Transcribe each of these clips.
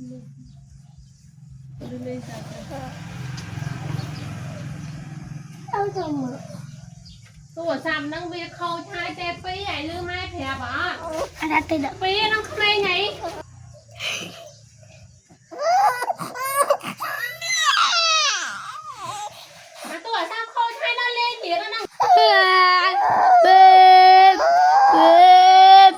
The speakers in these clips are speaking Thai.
ดูเลยจ้ะเอาจังหมดตัวซ้ำนั่งเบียเขาชายแต่ปีใหญ่ลืมให้แผลบ้าอันนั้นติดปีน้องทำไมไงตัวซ้ำเขาชายนั่นเลยเดี๋ยวนั่งเบ็ดเบ็ด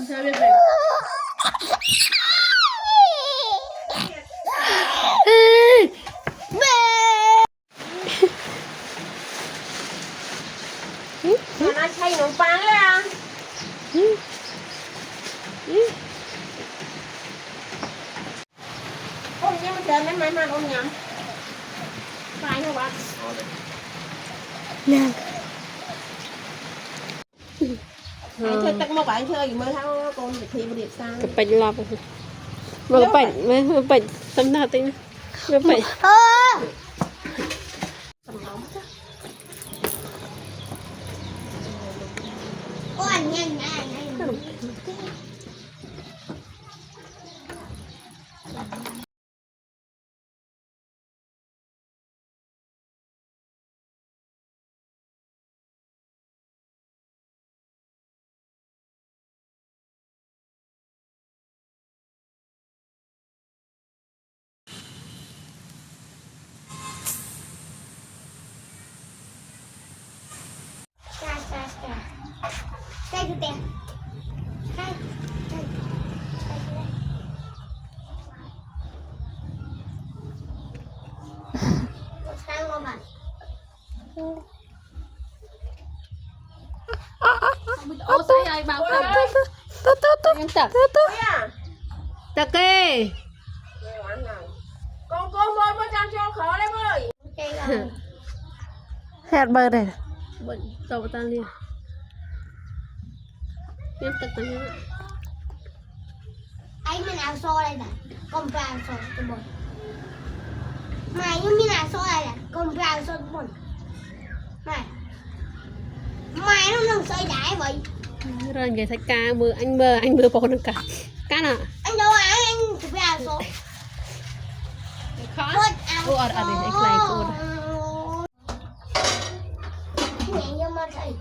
ใช่ไหมเบมันน่าใช่หนูปังเลยอ่ะอมยังมันเจอไม่มาอมยังตายเหรอวะเนี่ยไอ้เธอตักมาไว้เธออยู่เมื่อเท่าโกนทีบริษัทไปรอบมันไปมันไปสำนักตินะมันไปอ้วนยังไงใช่คือเต็มใช่ตั้งมาบ้านโอ้ใส่ใหญ่บางคนยังจับตะเก้con bơi bơi trang cho khó đấy bơi แฮดเบอร์เลยบนโต๊ะตั้งเนี่ยยังตักตั้งเนี่ย anh mình áo xô đây nè con áo xô cái bồn mày như mình áo xô đây nè con áo xô cái bồn mày mày nó nằm xoay đáy vậy rồi vậy thầy ca mưa anh mưa bồn được cả cá nè anh đâu anh chụp áo xô khó cô ở đây anh lại cô nhẹ như mà thầy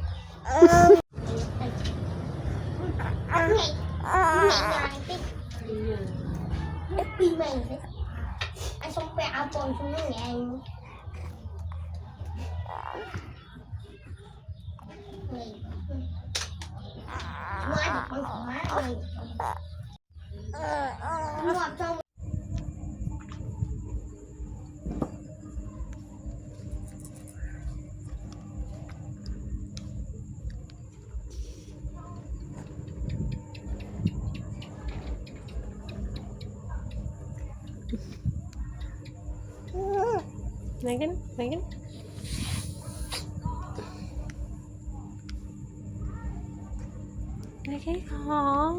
Pi mày đấy. Anh xong bẹ áo bồn xuống nó nhẹ anh. Nói được con khổ má này. Ngọt trong. này cái khó